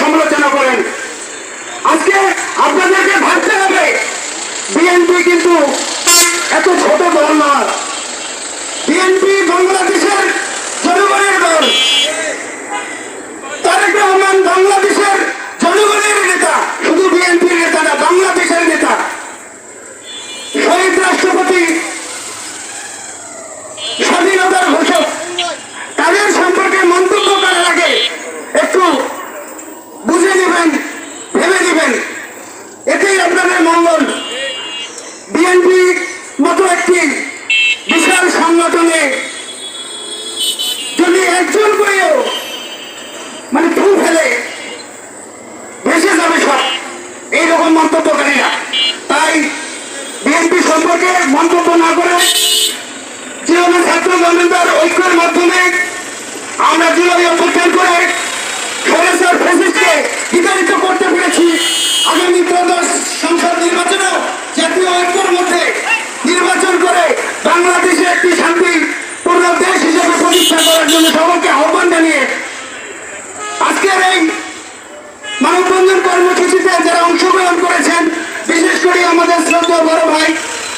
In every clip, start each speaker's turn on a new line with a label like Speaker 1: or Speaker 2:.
Speaker 1: সমালোচনা করেন। আজকে আপনাদেরকে ভাবতে হবে বিএনপি কিন্তু এত ছোট দল না। বিএনপি বাংলাদেশের জনগণের দল। তারেক রহমান বাংলাদেশের জনগণের নেতা, শুধু বিএনপির নেতা না, বাংলাদেশের নেতা। শহীদ রাষ্ট্রপতি, স্বাধীনতার ঘোষক, তাদের সম্পর্কে মন্তব্য করার আগে একটু বুঝে নেবেন, ভেবে নেবেন, এতেই আপনাদের মঙ্গল। বিএনপি মতো একটি বিশাল সংগঠনে যদি একজন করেও থু ফেলে ভেসে যাবে সব এইরকম মন্তব্যকারীরা। তাই বিএনপি সম্পর্কে মন্তব্য না করে জীবনের ছাত্র জনতার ঐক্যের মাধ্যমে আমরা জুলাই অভ্যুত্থান করে স্বৈরাচার ফ্যাসিস্টকে বিতাড়িত করতে পেরেছি। আগামী ত্রয়োদশ সংসদ নির্বাচনেও জাতীয় ঐক্যের মধ্যে নির্বাচন করে বাংলাদেশে একটি শান্তিপূর্ণ দেশ হিসেবে প্রতিষ্ঠা করার জন্য সকলকে আহ্বান জানিয়ে আজকের এই মানববন্ধন কর্মসূচিতে যারা অংশগ্রহণ করেছেন, বিশেষ করে আমাদের শ্রদ্ধেয় বড় ভাই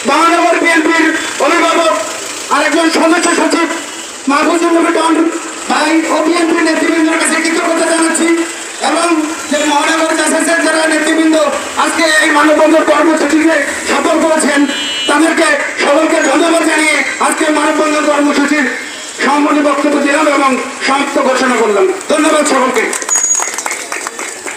Speaker 1: মহানগর বিএনপির অভিভাবক আরেকজন সদস্য সচিব মাহফুজুর নবী টন ভাই ও বিএনপির নেতৃবৃন্দের কাছে কৃতজ্ঞতা জানাচ্ছি, এবং যে মহানগর জাসেসের যারা নেতৃবৃন্দ আজকে এই মানববন্ধন কর্মসূচিকে সফল করেছেন তাদেরকে সকলকে ধন্যবাদ জানিয়ে আজকে মানববন্ধন কর্মসূচির সম্মানী বক্তব্য দিলাম এবং সমাপ্ত ঘোষণা করলাম। ধন্যবাদ সকলকে।